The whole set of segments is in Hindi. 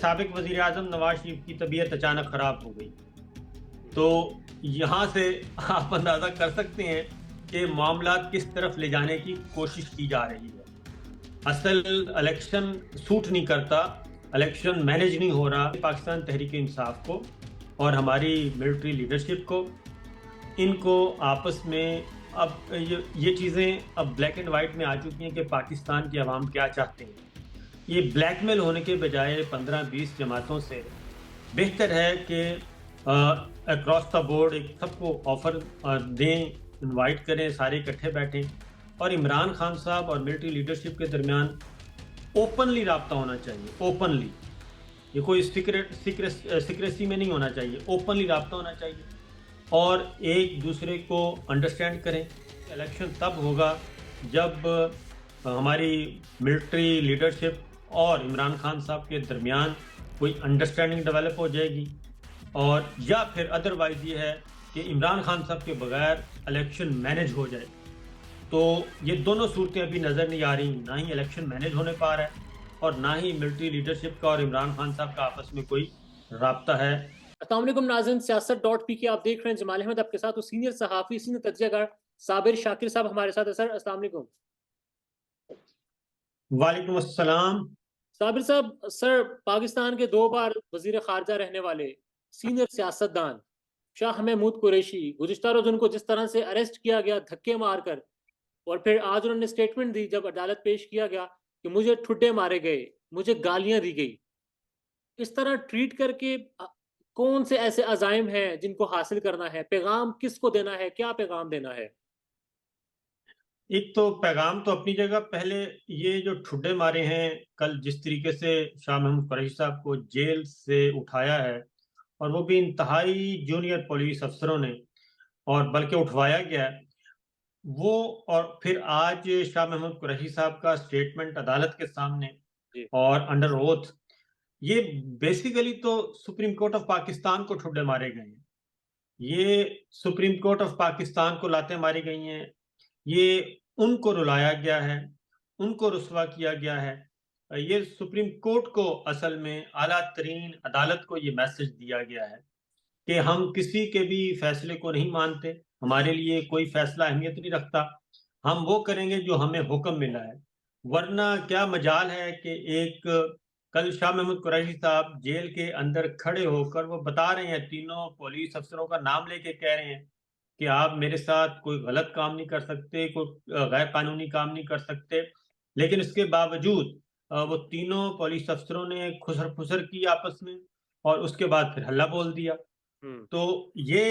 साबिक वज़ीर आज़म नवाज शरीफ की तबीयत अचानक ख़राब हो गई। तो यहाँ से आप अंदाज़ा कर सकते हैं कि मामला किस तरफ ले जाने की कोशिश की जा रही है। असल इलेक्शन सूट नहीं करता, इलेक्शन मैनेज नहीं हो रहा पाकिस्तान तहरीक-ए-इंसाफ को और हमारी मिलिट्री लीडरशिप को। इनको आपस में अब ये चीज़ें अब ब्लैक एंड व्हाइट में आ चुकी हैं कि पाकिस्तान की आवाम क्या चाहते हैं। ये ब्लैकमेल होने के बजाय 15-20 जमातों से बेहतर है कि अक्रॉस द बोर्ड एक सबको ऑफर दें, इनवाइट करें, सारे इकट्ठे बैठें और इमरान खान साहब और मिलिट्री लीडरशिप के दरमियान ओपनली राब्ता होना चाहिए। ओपनली, ये कोई सीक्रेसी में नहीं होना चाहिए, ओपनली राब्ता होना चाहिए और एक दूसरे को अंडरस्टैंड करें। इलेक्शन तब होगा जब हमारी मिलिट्री लीडरशिप और इमरान खान साहब के दरमियान कोई अंडरस्टैंडिंग डेवलप हो जाएगी और या फिर अदरवाइज ये है कि इमरान खान साहब के बगैर इलेक्शन मैनेज हो जाए। तो ये दोनों सूरतें अभी नज़र नहीं आ रही, ना ही इलेक्शन मैनेज होने पा रहा है और ना ही मिलिट्री लीडरशिप का और इमरान खान साहब का आपस में कोई राब्ता है। अस्सलाम वालेकुम नाज़रीन, सियासत.pk आप देख रहे हैं। जमाल अहमद आपके साथ, सीनियर सहाफ़ी, सीनियर तज्ज़ियाकार साबिर शाकिर साहब हमारे साथ है। सर अस्सलाम वालेकुम। वालेकुम अस्सलाम। साबिर साहब, सर पाकिस्तान के 2 बार वजीर खारजा रहने वाले सीनियर सियासतदान शाह महमूद कुरैशी गुज़िश्ता रोज़ उनको जिस तरह से अरेस्ट किया गया धक्के मारकर, और फिर आज उन्होंने स्टेटमेंट दी जब अदालत पेश किया गया कि मुझे ठुड्डे मारे गए, मुझे गालियां दी गई। इस तरह ट्रीट करके कौन से ऐसे अज़ाइम हैं जिनको हासिल करना है? पैगाम किसको देना है? क्या पैगाम देना है? एक तो पैगाम तो अपनी जगह, पहले ये जो ठुड्डे मारे हैं, कल जिस तरीके से शाह महमूद कुरैशी साहब को जेल से उठाया है और वो भी इंतहाई जूनियर पुलिस अफसरों ने, और बल्कि उठवाया गया है वो, और फिर आज शाह महमूद कुरैशी साहब का स्टेटमेंट अदालत के सामने जी। और अंडर ओथ, ये बेसिकली तो सुप्रीम कोर्ट ऑफ पाकिस्तान को ठुड्डे मारे गए हैं। ये सुप्रीम कोर्ट ऑफ पाकिस्तान को लाते मारी गई हैं। ये उनको रुलाया गया है, उनको रुस्वा किया गया है। ये सुप्रीम कोर्ट को असल में आला तरीन अदालत को ये मैसेज दिया गया है कि हम किसी के भी फैसले को नहीं मानते, हमारे लिए कोई फैसला अहमियत नहीं रखता, हम वो करेंगे जो हमें हुक्म मिला है। वरना क्या मजाल है कि एक कल शाह महमूद कुरैशी साहब जेल के अंदर खड़े होकर वो बता रहे हैं, तीनों पुलिस अफसरों का नाम लेके कह रहे हैं कि आप मेरे साथ कोई गलत काम नहीं कर सकते, कोई गैर कानूनी काम नहीं कर सकते। लेकिन इसके बावजूद वो तीनों पुलिस अफसरों ने खुसर फुसर की आपस में और उसके बाद फिर हल्ला बोल दिया। हम्म। तो ये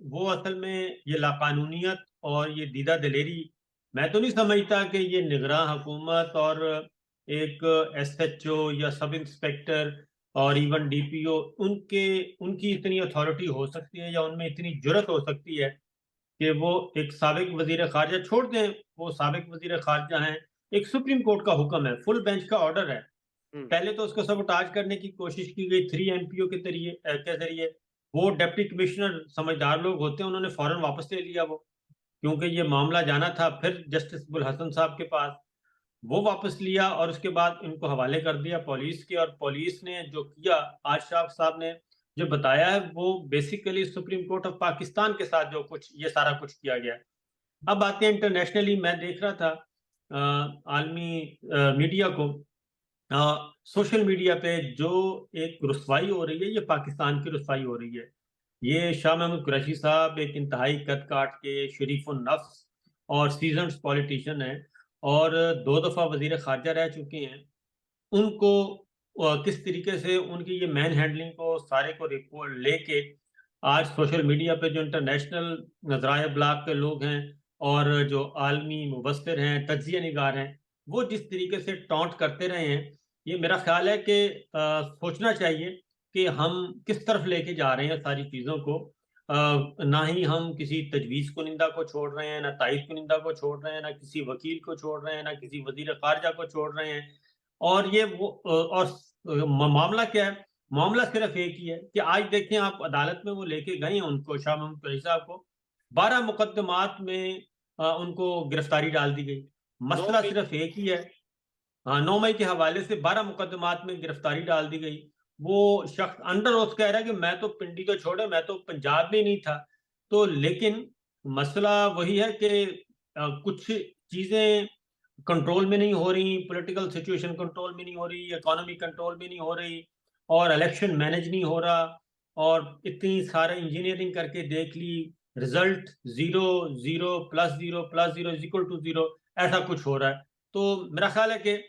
वो असल में ये लाकानूनियत और ये दीदा दिलेरी, मैं तो नहीं समझता कि ये निगरान हुकूमत और एक एसएचओ या सब इंस्पेक्टर और इवन डीपीओ उनके उनकी इतनी अथॉरिटी हो सकती है या उनमें इतनी जुर्रत हो सकती है कि वो एक साबिक वजीर खारजा छोड़ दें, वो साबिक वजीर खारजा हैं, एक सुप्रीम कोर्ट का हुक्म है, फुल बेंच का ऑर्डर है। हम्म। पहले तो उसको सबोटाज करने की कोशिश की गई 3 एमपीओ के जरिए। वो डिप्टी कमिश्नर समझदार लोग होते हैं, उन्होंने फौरन वापस ले लिया वो, क्योंकि ये मामला जाना था फिर जस्टिस बुल हसन साहब के पास। वो वापस लिया और उसके बाद इनको हवाले कर दिया पुलिस के, और पुलिस ने जो किया, आशाफ साहब ने जो बताया है, वो basically supreme court of Pakistan के साथ जो कुछ ये सारा कुछ किया गया है। अब बातें इंटरनेशनली, मैं देख रहा था आलमी मीडिया को, सोशल मीडिया पे जो एक रुसवाई हो रही है, ये पाकिस्तान की रुसवाई हो रही है। ये शाह महमूद कुरैशी साहब एक इंतहाई कद काट के शरीफ नफ्स और सीजन्ड पॉलिटिशियन है और 2 दफ़ा वजीर खारजा रह चुके हैं। उनको किस तरीके से उनकी ये मैन हैंडलिंग को सारे को रिपोर्ट लेके आज सोशल मीडिया पे जो इंटरनेशनल नजराया ब्लॉग के लोग हैं और जो आलमी मुबस्सिर हैं, तज्जिया निगार हैं, वो जिस तरीके से टॉन्ट करते रहे हैं, ये मेरा ख्याल है कि सोचना चाहिए कि हम किस तरफ लेके जा रहे हैं सारी चीज़ों को। ना ही हम किसी तजवीज़ को निंदा को छोड़ रहे हैं, ना ताइद को निंदा को छोड़ रहे हैं, ना किसी वकील को छोड़ रहे हैं, ना किसी वज़ीर ख़ारिजा को छोड़ रहे हैं। और ये वो और मामला क्या है? मामला सिर्फ एक ही है कि आज देखें आप, अदालत में वो लेके गए हैं उनको, शाह महमूद कुरैशी साहब को 12 मुकदमात में उनको गिरफ्तारी डाल दी गई। 9 मसला पेज सिर्फ एक ही है। हाँ, 9 मई के हवाले से 12 मुकदमात में गिरफ्तारी डाल दी गई। वो शख्स अंडर ओथ कह रहा है कि मैं तो पिंडी तो छोड़ो, मैं तो पंजाब में नहीं था। तो लेकिन मसला वही है कि कुछ चीज़ें कंट्रोल में नहीं हो रही, पॉलिटिकल सिचुएशन कंट्रोल में नहीं हो रही, इकोनॉमी कंट्रोल में नहीं हो रही और इलेक्शन मैनेज नहीं हो रहा और इतनी सारे इंजीनियरिंग करके देख ली, result 0, 0, plus 0 is equal to 0 ऐसा कुछ हो रहा है। तो मेरा ख़्याल है कि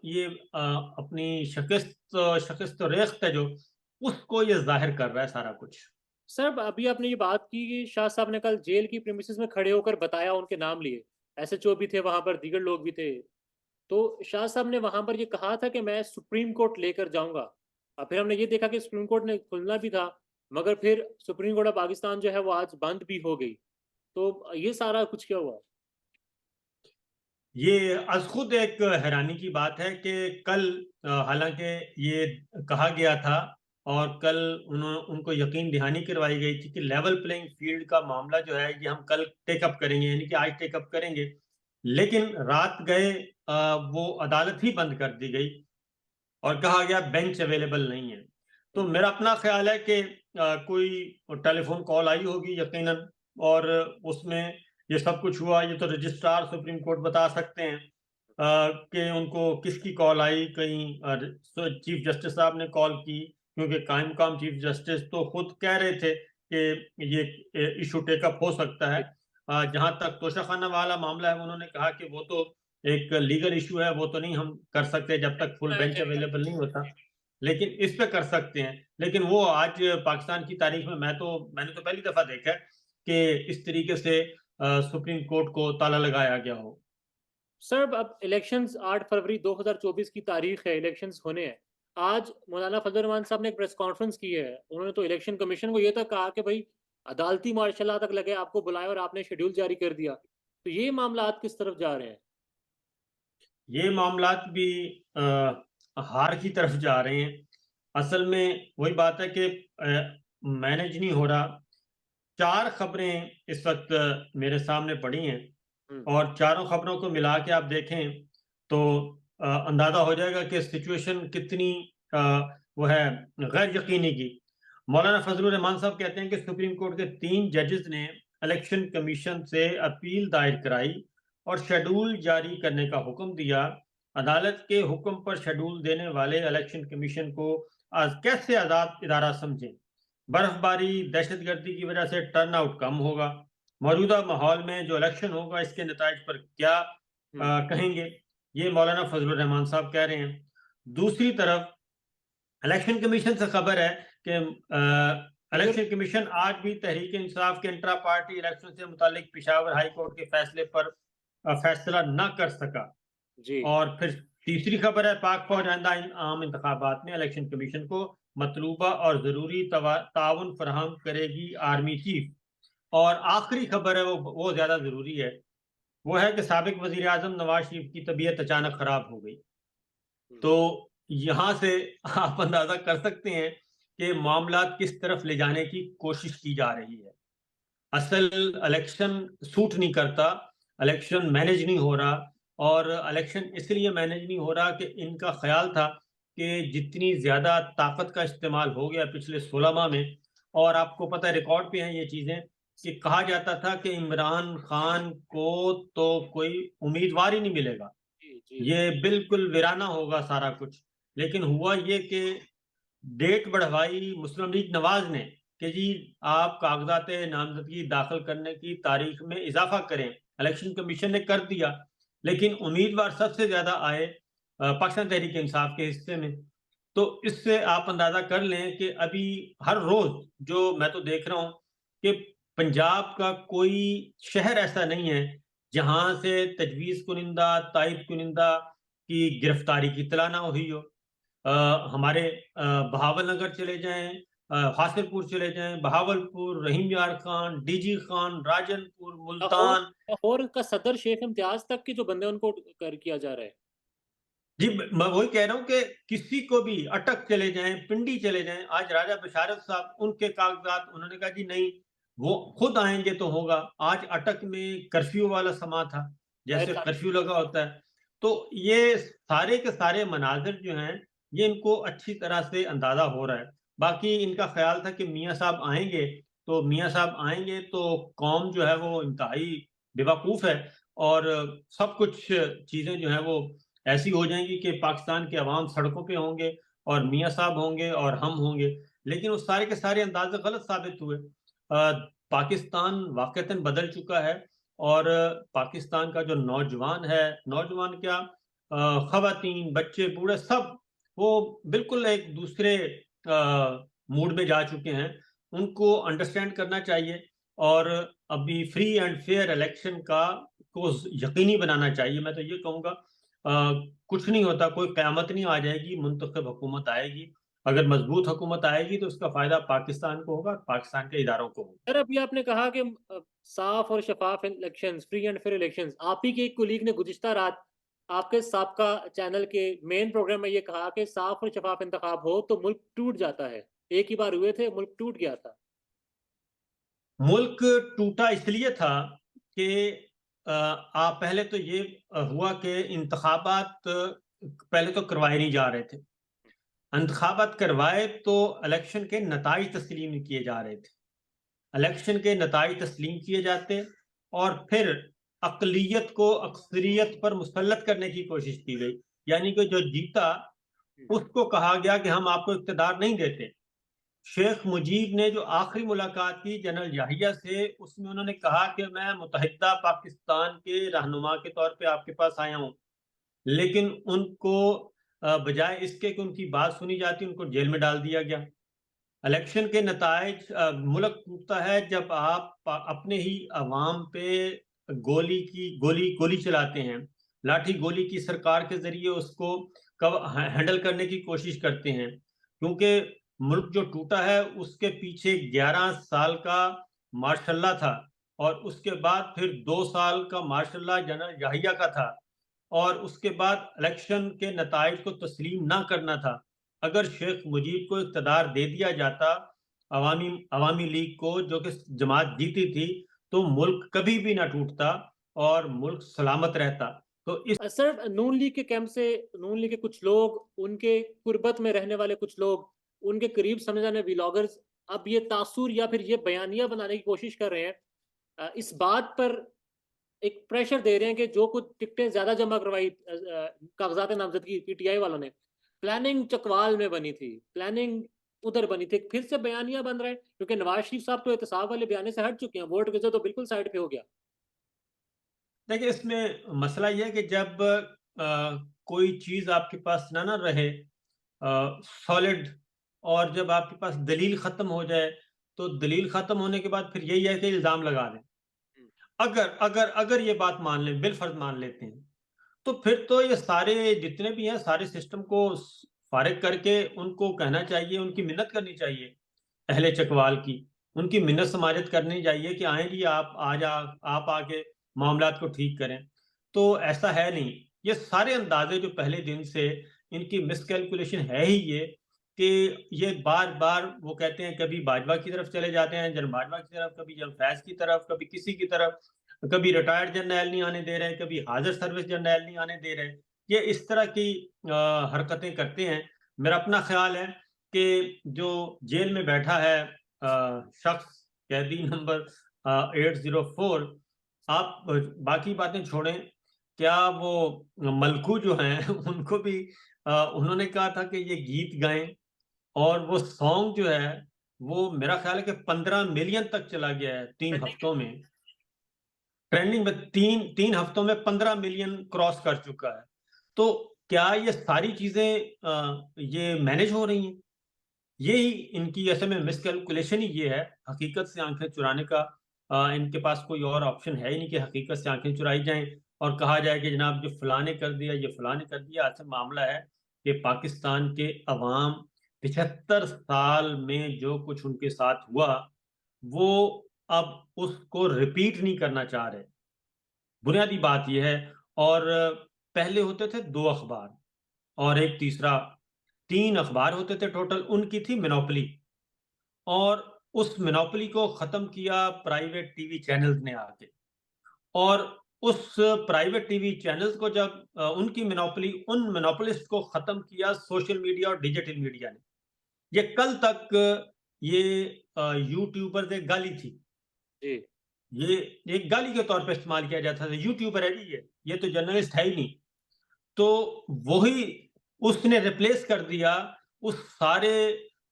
ये अपनी शिकस्त रेख्त है जो, उसको ये ज़ाहिर कर रहा है सारा कुछ। सर अभी आपने ये बात की कि शाह साहब ने कल जेल की प्रीमिसेस में खड़े होकर बताया, उनके नाम लिए, एसएचओ भी थे वहां पर, दीगर लोग भी थे। तो शाह साहब ने वहां पर ये कहा था कि मैं सुप्रीम कोर्ट लेकर जाऊंगा। और फिर हमने ये देखा कि सुप्रीम कोर्ट ने खुलना भी था, मगर फिर सुप्रीम कोर्ट ऑफ पाकिस्तान जो है वो आज बंद भी हो गई। तो ये सारा कुछ क्या हुआ? ये अज़ खुद एक हैरानी की बात है कि कल हालांकि ये कहा गया था और कल उनको यकीन दहानी करवाई गई थी कि लेवल प्लेइंग फील्ड का मामला जो है ये हम कल टेकअप करेंगे, यानी कि आज टेकअप करेंगे। लेकिन रात गए वो अदालत ही बंद कर दी गई और कहा गया बेंच अवेलेबल नहीं है। तो मेरा अपना ख्याल है कि कोई टेलीफोन कॉल आई होगी यकीनन और उसमें ये सब कुछ हुआ। ये तो रजिस्ट्रार सुप्रीम कोर्ट बता सकते हैं कि उनको किसकी कॉल आई। कहीं चीफ जस्टिस साहब ने कॉल की, क्योंकि कायम मकाम चीफ जस्टिस तो खुद कह रहे थे कि ये इशू टेकअप हो सकता है। जहां तक तोशाखाना वाला मामला है, उन्होंने कहा कि वो तो एक लीगल इशू है, वो तो नहीं हम कर सकते जब तक फुल बनाया बेंच जाएगा। अवेलेबल नहीं होता। लेकिन इस पे कर सकते हैं। लेकिन वो आज पाकिस्तान की तारीख में मैंने तो पहली दफा देखा है कि इस तरीके से सुप्रीम कोर्ट को ताला लगाया गया हो। सर अब इलेक्शंस 8 फरवरी 2024 की तारीख है, इलेक्शंस होने हैं। आज मौलाना फजल रहमान साहब ने एक प्रेस कॉन्फ्रेंस की है। उन्होंने तो इलेक्शन कमीशन को ये तक कहा कि भाई अदालती मार्शल तक लगे, आपको बुलाया और आपने शेड्यूल जारी कर दिया। तो ये मामला किस तरफ जा रहे हैं? ये मामलात भी हार की तरफ जा रहे हैं। असल में वही बात है कि मैनेज नहीं हो रहा। 4 खबरें इस वक्त मेरे सामने पड़ी हैं हम्म। और चारों खबरों को मिला के आप देखें तो अंदाजा हो जाएगा कि सिचुएशन कितनी अ, वो है गैर यकीनी की। मौलाना फजलुर रहमान साहब कहते हैं कि सुप्रीम कोर्ट के 3 जजेस ने इलेक्शन कमीशन से अपील दायर कराई और शेड्यूल जारी करने का हुक्म दिया। अदालत के हुक्म पर शेड्यूल देने वाले इलेक्शन कमीशन को आज कैसे आज़ाद इदारा समझें। बर्फबारी, दहशतगर्दी की वजह से टर्नआउट कम होगा। मौजूदा माहौल में जो इलेक्शन होगा इसके नताइज पर क्या हम्म। कहेंगे, ये मौलाना फजलुर रहमान साहब कह रहे हैं। दूसरी तरफ इलेक्शन कमीशन से खबर है कि मगर इलेक्शन कमीशन आज भी तहरीक इंसाफ के इंट्रा पार्टी इलेक्शन से मुतालिक पेशावर हाई कोर्ट के फैसले पर फैसला न कर सका। जी। और फिर तीसरी खबर है पाक फौज आइंदा आम इंतखाबात में इलेक्शन कमीशन को मतलूबा और जरूरी ताउन फराहम करेगी आर्मी चीफ। और आखिरी खबर है वो ज्यादा जरूरी है। वो है कि साबिक वजीर आजम नवाज शरीफ की तबीयत अचानक खराब हो गई। हम्म। तो यहाँ से आप अंदाजा कर सकते हैं कि मामला किस तरफ ले जाने की कोशिश की जा रही है। असल इलेक्शन सूट नहीं करता, इलेक्शन मैनेज नहीं हो रहा और इलेक्शन इसलिए मैनेज नहीं हो रहा कि इनका ख्याल था कि जितनी ज़्यादा ताकत का इस्तेमाल हो गया पिछले 16 माह में, और आपको पता है रिकॉर्ड पे हैं ये चीज़ें, कि कहा जाता था कि इमरान खान को तो कोई उम्मीदवार ही नहीं मिलेगा, जी जी। ये बिल्कुल वीराना होगा सारा कुछ। लेकिन हुआ ये कि डेट बढ़वाई मुस्लिम लीग नवाज ने कि जी आप कागजात नामजदगी दाखिल करने की तारीख में इजाफा करें। इलेक्शन कमीशन ने कर दिया, लेकिन उम्मीदवार सबसे ज्यादा आए पाकिस्तान तहरीक इंसाफ के हिस्से में। तो इससे आप अंदाजा कर लें कि अभी हर रोज जो मैं तो देख रहा हूं कि पंजाब का कोई शहर ऐसा नहीं है जहां से तजवीज़ कुनिंदा, ताइब कुनिंदा की गिरफ्तारी की इत्तला ना हुई हो। हमारे बहावल नगर चले जाएं, हासिलपुर चले जाएं, बहावलपुर, रहीम यार खान, डीजी खान, राजनपुर, लाहौर, मुल्तान। लाहौर का सदर शेख इम्तियाज तक के जो बंदे उनको कर किया जा रहा है। जी, मैं वही कह रहा हूँ कि किसी को भी अटक चले जाएं, पिंडी चले जाएं। आज राजा बशारत साहब, उनके कागजात उन्होंने कहा जी नहीं, वो खुद आएंगे तो होगा। आज अटक में कर्फ्यू वाला समा था, ताहिर जैसे खान। कर्फ्यू लगा होता है। तो ये सारे के सारे मनाज़िर जो हैं, ये इनको अच्छी तरह से अंदाज़ा हो रहा है। बाकी इनका ख़्याल था कि मियाँ साहब आएँगे, तो मियाँ साहब आएँगे तो कौम जो है वो इंतहाई बेवकूफ़ है और सब कुछ चीज़ें जो हैं वो ऐसी हो जाएँगी कि पाकिस्तान के अवाम सड़कों पे होंगे और मियाँ साहब होंगे और हम होंगे। लेकिन वो सारे के सारे अंदाज़े गलत साबित हुए। पाकिस्तान वाक़ईतन बदल चुका है और पाकिस्तान का जो नौजवान है, नौजवान क्या ख़वातीन, बच्चे, बूढ़े सब वो बिल्कुल एक दूसरे मूड में जा चुके हैं। उनको अंडरस्टैंड करना चाहिए और अभी फ्री एंड फेयर इलेक्शन का को यकीनी बनाना चाहिए। मैं तो ये कहूँगा कुछ नहीं होता, कोई क़यामत नहीं आ जाएगी, मुंतख़ब हुकूमत आएगी। अगर मज़बूत हुकूमत आएगी तो उसका फ़ायदा पाकिस्तान को होगा, पाकिस्तान के इदारों को होगा। सर अभी आपने कहा कि साफ और शफाफ elections, free and fair elections. आप ही के एक कोलीग ने गुज़िश्ता रात आपके साबका चैनल के मेन प्रोग्राम में ये कहा कि साफ और शफाफ इंतखाब हो तो मुल्क टूट जाता है। एक ही बार हुए थे, मुल्क टूट गया था। मुल्क टूटा इसलिए था कि आप पहले तो ये हुआ कि इंतखाबात पहले तो करवाए नहीं जा रहे थे। इंतखाबात करवाए तो इलेक्शन के नताइज तस्लीम नहीं किए जा रहे थे। इलेक्शन के नताइज तस्लीम किए जाते और फिर अक़लियत को अक्सरियत पर मुसल्लत करने की कोशिश की गई। यानी कि जो जीता उसको कहा गया कि हम आपको इक़्तिदार नहीं देते। शेख मुजीब ने जो आखिरी मुलाकात की जनरल याहिया से, उसमें उन्होंने कहा कि मैं मुत्तहिदा पाकिस्तान के रहनुमा के तौर पे आपके पास आया हूँ। लेकिन उनको बजाय इसके कि उनकी बात सुनी जाती, उनको जेल में डाल दिया गया। इलेक्शन के नताइज मुल्क टूटता है जब आप अपने ही अवाम पे गोली चलाते हैं, लाठी गोली की सरकार के ज़रिए उसको हैंडल करने की कोशिश करते हैं। क्योंकि मुल्क जो टूटा है उसके पीछे 11 साल का मार्शल लॉ था और उसके बाद फिर 2 साल का मार्शल लॉ जनरल याहिया का था और उसके बाद इलेक्शन के नताइज को तस्लीम ना करना था। अगर शेख मुजीब को इक़्तिदार दे दिया जाता अवामी अवामी लीग को, जो कि जमात जीती थी, तो मुल्क कभी भी ना टूटता और मुल्क सलामत रहता। तो इस सर नून लीग के कैंप से नून लीग के कुछ लोग, उनके कुर्बत में रहने वाले कुछ लोग, उनके करीब समझ जाने व्लॉगर्स अब ये तासुर या फिर ये बयानिया बनाने की कोशिश कर रहे हैं। इस बात पर एक प्रेशर दे रहे हैं कि जो कुछ टिकटें ज्यादा जमा करवाई कागजात नामजदगी पीटीआई वालों ने, प्लानिंग चकवाल में बनी थी, प्लानिंग उधर बनी थी, फिर से बयानिया बन रहा है क्योंकि नवाज शरीफ साहब तो एहतसाब वाले बयाने से हट चुके हैं, वोट गिजे तो बिल्कुल साइड पे हो गया। देखिए, इसमें मसला ये है कि जब कोई चीज़ आपके पास ना रहे सॉलिड और जब आपके पास दलील ख़त्म हो जाए, तो दलील ख़त्म होने के बाद फिर यही है कि इल्ज़ाम लगा दें। अगर अगर अगर ये बात मान लें, बिलफ़र्ज़ मान लेते हैं, तो फिर तो ये सारे जितने भी हैं, सारे सिस्टम को फ़ारिग करके उनको कहना चाहिए, उनकी मिन्नत करनी चाहिए, अहले चकवाल की। उनकी मिन्नत समाजत करनी चाहिए कि आएँ जी आप आके मामलात को ठीक करें। तो ऐसा है नहीं। ये सारे अंदाज़े जो पहले दिन से इनकी मिसकैलकुलेशन है ही ये कि ये बार-बार वो कहते हैं कभी बाजवा की तरफ चले जाते हैं, जनरल बाजवा की तरफ, कभी जनरल फैज़ की तरफ, कभी किसी की तरफ, कभी रिटायर्ड जर्नैल नहीं आने दे रहे, कभी हाज़िर सर्विस जर्नैल नहीं आने दे रहे। ये इस तरह की हरकतें करते हैं। मेरा अपना ख़्याल है कि जो जेल में बैठा है शख्स कैदी नंबर 804, आप बाकी बातें छोड़ें, क्या वो मलकू जो हैं उनको भी उन्होंने कहा था कि ये गीत गाएँ और वो सॉन्ग जो है वो मेरा ख़्याल है कि 15 मिलियन तक चला गया है 3 हफ्तों में। ट्रेंडिंग में 3 हफ्तों में 15 मिलियन क्रॉस कर चुका है। तो क्या ये सारी चीज़ें ये मैनेज हो रही हैं? यही इनकी असल में मिसकैलकुलेशन ही ये है, हकीकत से आँखें चुराने का इनके पास कोई और ऑप्शन है ही नहीं कि हकीकत से आँखें चुराई जाएँ और कहा जाए कि जनाब जो फलाँ ने कर दिया, ये फलाँ ने कर दिया। असल मामला है कि पाकिस्तान के अवाम 75 साल में जो कुछ उनके साथ हुआ, वो अब उसको रिपीट नहीं करना चाह रहे। बुनियादी बात ये है और पहले होते थे 2 अखबार और एक तीसरा 3 अखबार होते थे टोटल, उनकी थी मोनोपोली और उस मोनोपोली को ख़त्म किया प्राइवेट टीवी चैनल्स ने आके और उस प्राइवेट टीवी चैनल्स को जब उनकी मोनोपोली उन मोनोपोलिस्ट को खत्म किया सोशल मीडिया और डिजिटल मीडिया ने। ये कल तक ये यूट्यूबर एक गाली थी। जी। ये एक गाली के तौर पे इस्तेमाल किया जाता था, यूट्यूबर है जी ये तो जर्नलिस्ट है ही नहीं। तो वही उसने रिप्लेस कर दिया उस सारे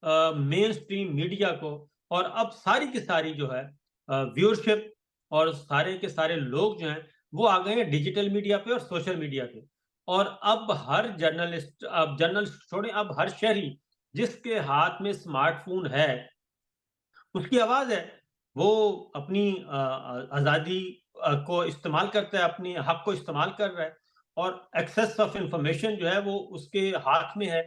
मेन स्ट्रीम मीडिया को, और अब सारी की सारी जो है व्यूअरशिप और सारे के सारे लोग जो हैं वो आ गए हैं डिजिटल मीडिया पे और सोशल मीडिया पे। और अब हर जर्नलिस्ट, अब जर्नलिस्ट छोड़ें, अब हर शहरी जिसके हाथ में स्मार्टफ़ोन है, उसकी आवाज़ है। वो अपनी आज़ादी को इस्तेमाल करता है, अपने हक को इस्तेमाल कर रहा है, और एक्सेस ऑफ इन्फॉर्मेशन जो है वो उसके हाथ में है,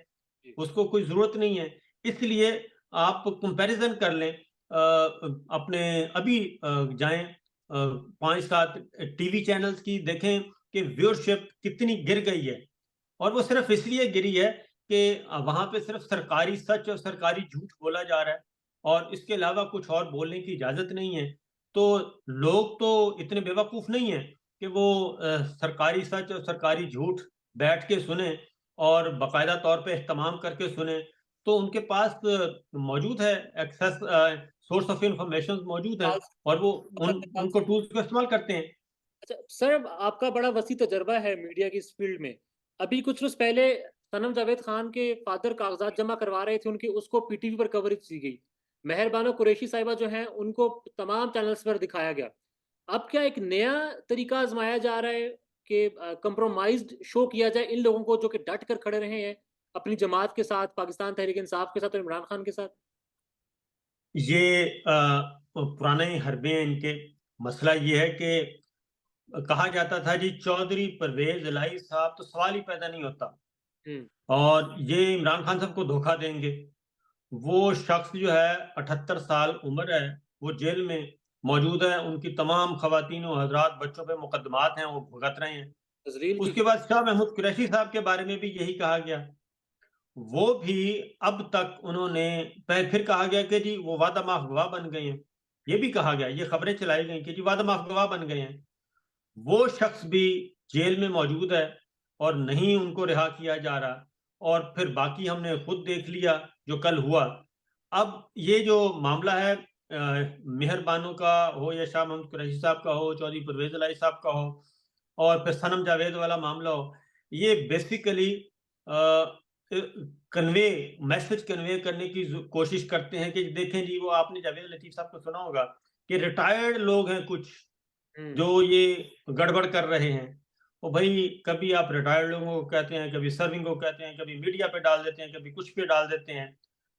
जी। उसको कोई ज़रूरत नहीं है। इसलिए आप कंपैरिज़न कर लें, अपने अभी जाएँ 5-7 टीवी चैनल्स की, देखें कि व्यूअरशिप कितनी गिर गई है। और वो सिर्फ़ इसलिए गिरी है कि वहाँ पे सिर्फ़ सरकारी सच और सरकारी झूठ बोला जा रहा है, और इसके अलावा कुछ और बोलने की इजाज़त नहीं है। तो लोग तो इतने बेवकूफ़ नहीं हैं कि वो सरकारी सच और सरकारी झूठ बैठ के सुनें और बाकायदा तौर पे इह्तमाम करके सुनें। तो उनके पास मौजूद है एक्सेस, सोर्स ऑफ इन्फॉर्मेशन मौजूद हैं, आज और वो उन इंतकाल उनको से टूल्स को इस्तेमाल करते हैं। अच्छा सर, आपका बड़ा वसी तजर्बा है मीडिया की इस फील्ड में। अभी कुछ रोज़ पहले सनम जावेद खान के फादर कागज़ात जमा करवा रहे थे उनकी, उसको पीटीवी पर कवरेज दी गई। मेहरबानो कुरैशी साहिबा जो हैं, उनको तमाम चैनल्स पर दिखाया गया। अब क्या एक नया तरीका आज़माया जा रहा है कि कंप्रोमाइज़्ड शो किया जाए इन लोगों को जो कि डट कर खड़े रहे हैं अपनी जमात के साथ, पाकिस्तान तहरीक-ए-इंसाफ के साथ और इमरान खान के साथ? ये पुराने हरबे हैं इनके। मसला ये है कि कहा जाता था जी चौधरी परवेज़ इलाही साहब, तो सवाल ही पैदा नहीं होता, हुँ। और ये इमरान खान साहब को धोखा देंगे। वो शख्स जो है 78 साल उम्र है, वो जेल में मौजूद है, उनकी तमाम ख़वातीन और हज़रात बच्चों पे मुकदमात हैं, वो भुगत रहे हैं। तज़लील की उसके गई। बाद शाह महमूद कुरैशी साहब के बारे में भी यही कहा गया। वो भी अब तक उन्होंने फिर कहा गया कि जी वो वादा माफ़ गवाह बन गए हैं। ये भी कहा गया, ये खबरें चलाई गई कि जी वादा माफ़ गवाह बन गए हैं। वो शख्स भी जेल में मौजूद है और नहीं उनको रिहा किया जा रहा, और फिर बाकी हमने खुद देख लिया जो कल हुआ। अब ये जो मामला है मेहर बानो का हो या शाह महमूद कुरैशी साहब का हो, चौधरी परवेज़ इलाही साहब का हो, और फिर सनम जावेद वाला मामला हो, ये बेसिकली कन्वे मैसेज कन्वे करने की कोशिश करते हैं कि देखें जी, वो आपने जावेद लतीफ़ साहब को सुना होगा कि रिटायर्ड लोग हैं कुछ हुँ। जो ये गड़बड़ कर रहे हैं। वो भई कभी आप रिटायर्ड लोगों को कहते हैं, कभी सर्विंग को कहते हैं, कभी मीडिया पे डाल देते हैं, कभी कुछ पे डाल देते हैं।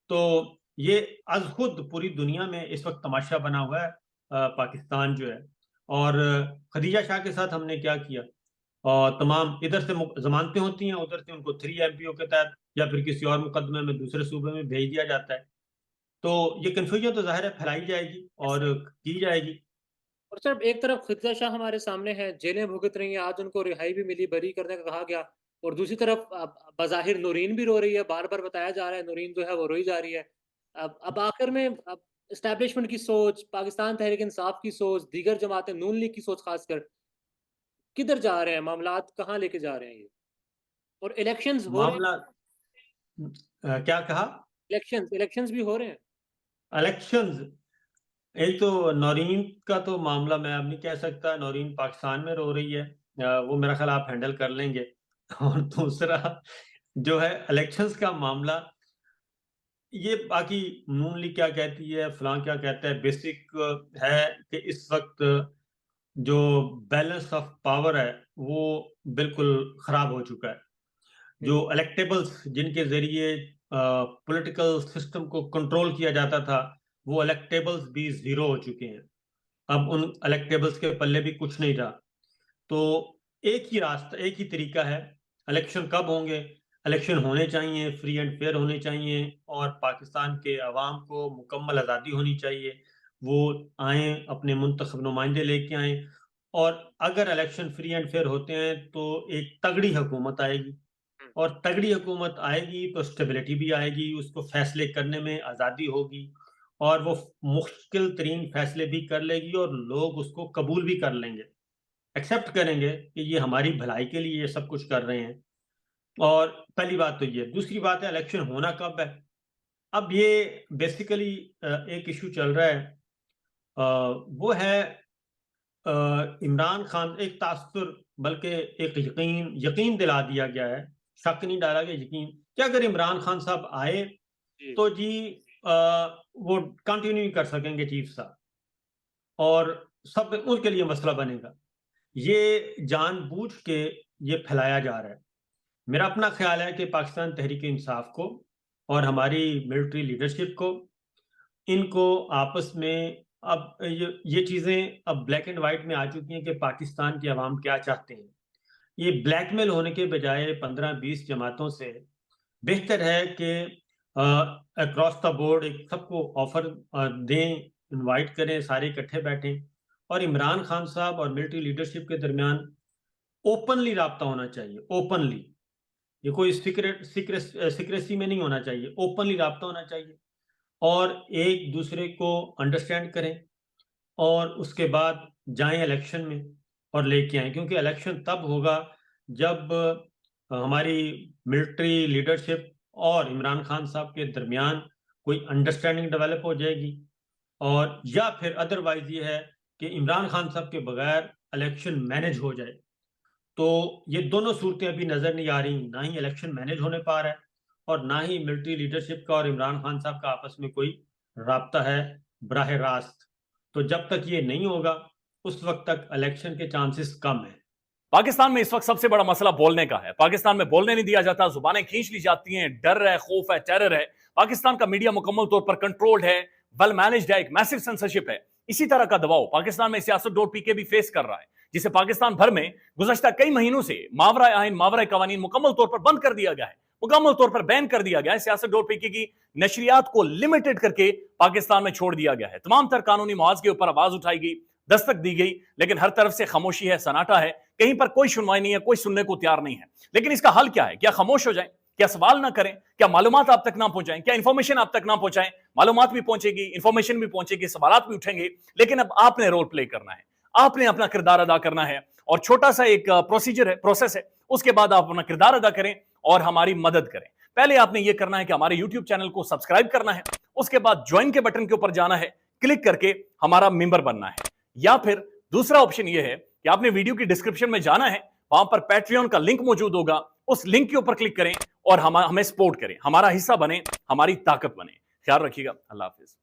तो ये अज़ खुद पूरी दुनिया में इस वक़्त तमाशा बना हुआ है, पाकिस्तान जो है। और खदीजा शाह के साथ हमने क्या किया? और तमाम इधर से ज़मानतें होती हैं, उधर से उनको 3 एमपीओ के तहत या फिर किसी और मुकदमे में दूसरे सूबे में भेज दिया जाता है। तो ये कन्फ्यूज़न तो ज़ाहिर है फैलाई जाएगी और की जाएगी। और सर एक तरफ खिज़ा शाह हमारे सामने है, जेलें भुगत रही हैं, आज उनको रिहाई भी मिली, बरी करने का कहा गया। और दूसरी तरफ बज़ाहिर नूरीन भी रो रही है, बार-बार बताया जा रहा है नूरीन जो है वो रोई जा रही है। अब आखिर में अब एस्टेब्लिशमेंट की सोच, पाकिस्तान तहरीक-ए-इंसाफ की सोच, दीगर जमातें, नून लीग की सोच ख़ासकर, किधर जा रहे हैं मामलात, कहाँ लेके जा रहे हैं ये? और इलेक्शंस हो रहे हैं, मामला क्या कहा? इलेक्शंस भी हो रहे हैं। इलेक्शंस, एक तो नौरीन का तो मामला मैं अब नहीं कह सकता, नौरीन पाकिस्तान में रो रही है। वो मेरा ख़्याल आप हैंडल कर लेंगे। और दूसरा जो है इलेक्शंस का मामला, ये बाकी नून लीग क्या कहती है, फलाँ क्या कहता है, बेसिक है कि इस वक़्त जो बैलेंस ऑफ पावर है, वो बिल्कुल ख़राब हो चुका है। हुँ। जो इलेक्टेबल्स जिनके ज़रिए पॉलिटिकल सिस्टम को कंट्रोल किया जाता था, वो इलेक्टेबल्स भी ज़ीरो हो चुके हैं। अब उन इलेक्टेबल्स के पल्ले भी कुछ नहीं रहा। तो एक ही रास्ता, एक ही तरीका है, इलेक्शन कब होंगे? इलेक्शन होने चाहिए, फ्री एंड फेयर होने चाहिए, और पाकिस्तान के अवाम को मुकम्मल आज़ादी होनी चाहिए। वो आएँ, अपने मुंतख़ब नुमाइंदे लेके आएँ, और अगर इलेक्शन फ्री एंड फेयर होते हैं, तो एक तगड़ी हुकूमत आएगी, हुँ। और तगड़ी हुकूमत आएगी तो स्टेबिलिटी भी आएगी, उसको फ़ैसले करने में आज़ादी होगी, और वो मुश्किल तरीन फ़ैसले भी कर लेगी और लोग उसको कबूल भी कर लेंगे। एक्सेप्ट करेंगे कि ये हमारी भलाई के लिए ये सब कुछ कर रहे हैं। और पहली बात तो ये। दूसरी बात है इलेक्शन होना कब है। अब ये बेसिकली एक इशू चल रहा है, वो है इमरान खान, एक तासुर बल्कि एक यकीन दिला दिया गया है, शक नहीं डाला गया, यकीन कि अगर इमरान खान साहब आए तो जी वो कंटिन्यू कर सकेंगे चीफ साहब, और सब उनके लिए मसला बनेगा। ये जानबूझ के ये फैलाया जा रहा है। मेरा अपना ख्याल है कि पाकिस्तान तहरीक इंसाफ को और हमारी मिलिट्री लीडरशिप को, इनको आपस में अब ये चीज़ें अब ब्लैक एंड वाइट में आ चुकी हैं कि पाकिस्तान की आवाम क्या चाहते हैं। ये ब्लैकमेल होने के बजाय 15-20 जमातों से बेहतर है कि अक्रॉस द बोर्ड एक सबको ऑफर दें, इनवाइट करें, सारे इकट्ठे बैठें, और इमरान खान साहब और मिलिट्री लीडरशिप के दरमियान ओपनली राब्ता होना चाहिए। ओपनली, ये कोई सीक्रेसी में नहीं होना चाहिए, ओपनली राब्ता होना चाहिए, और एक दूसरे को अंडरस्टैंड करें, और उसके बाद जाएं इलेक्शन में और लेके आएं। क्योंकि इलेक्शन तब होगा जब हमारी मिलिट्री लीडरशिप और इमरान खान साहब के दरमियान कोई अंडरस्टैंडिंग डेवलप हो जाएगी, और या फिर अदरवाइज ये है कि इमरान खान साहब के बगैर इलेक्शन मैनेज हो जाए। तो ये दोनों सूरतें अभी नजर नहीं आ रही, ना ही इलेक्शन मैनेज होने पा रहा है और ना ही मिलिट्री लीडरशिप का और इमरान खान साहब का आपस में कोई राब्ता है बराह रास्त। तो जब तक ये नहीं होगा उस वक्त तक इलेक्शन के चांसेस कम है। पाकिस्तान में इस वक्त सबसे बड़ा मसला बोलने का है। पाकिस्तान में बोलने नहीं दिया जाता, जुबानें खींच ली जाती हैं, डर है, खौफ है, टेरर है। पाकिस्तान का मीडिया मुकम्मल तौर पर कंट्रोल्ड है, वेल मैनेज्ड है, एक मैसिव सेंसरशिप है। इसी तरह का दबाव पाकिस्तान में siyaset.pk भी फेस कर रहा है, जिसे पाकिस्तान भर में गुज़श्ता कई महीनों से मावरा आइन, मावरा कवानीन मुकम्मल तौर पर बंद कर दिया गया है, मुकम्मल तौर पर बैन कर दिया गया है। siyaset.pk की नशरियात को लिमिटेड करके पाकिस्तान में छोड़ दिया गया है। तमाम तर कानूनी मुआवजे के ऊपर आवाज उठाई गई, दस्तक दी गई, लेकिन हर तरफ से खामोशी है, सन्नाटा है, कहीं पर कोई सुनवाई नहीं है, कोई सुनने को तैयार नहीं है। लेकिन इसका हल क्या है? क्या खामोश हो जाएं? क्या सवाल ना करें? क्या मालूमात आप तक ना पहुंचाएं? क्या इंफॉर्मेशन आप तक ना पहुंचाएं? मालूमात भी पहुंचेगी, इंफॉर्मेशन भी पहुंचेगी, सवालात भी उठेंगे, लेकिन अब आपने रोल प्ले करना है, आपने अपना किरदार अदा करना है। और छोटा सा एक प्रोसीजर है, प्रोसेस है, उसके बाद आप अपना किरदार अदा करें और हमारी मदद करें। पहले आपने यह करना है कि हमारे यूट्यूब चैनल को सब्सक्राइब करना है, उसके बाद ज्वाइन के बटन के ऊपर जाना है, क्लिक करके हमारा मेंबर बनना है। या फिर दूसरा ऑप्शन यह है कि आपने वीडियो की डिस्क्रिप्शन में जाना है, वहां पर पैट्रियन का लिंक मौजूद होगा, उस लिंक के ऊपर क्लिक करें और हमें सपोर्ट करें, हमारा हिस्सा बने, हमारी ताकत बने। ख्याल रखिएगा। अल्लाह हाफिज।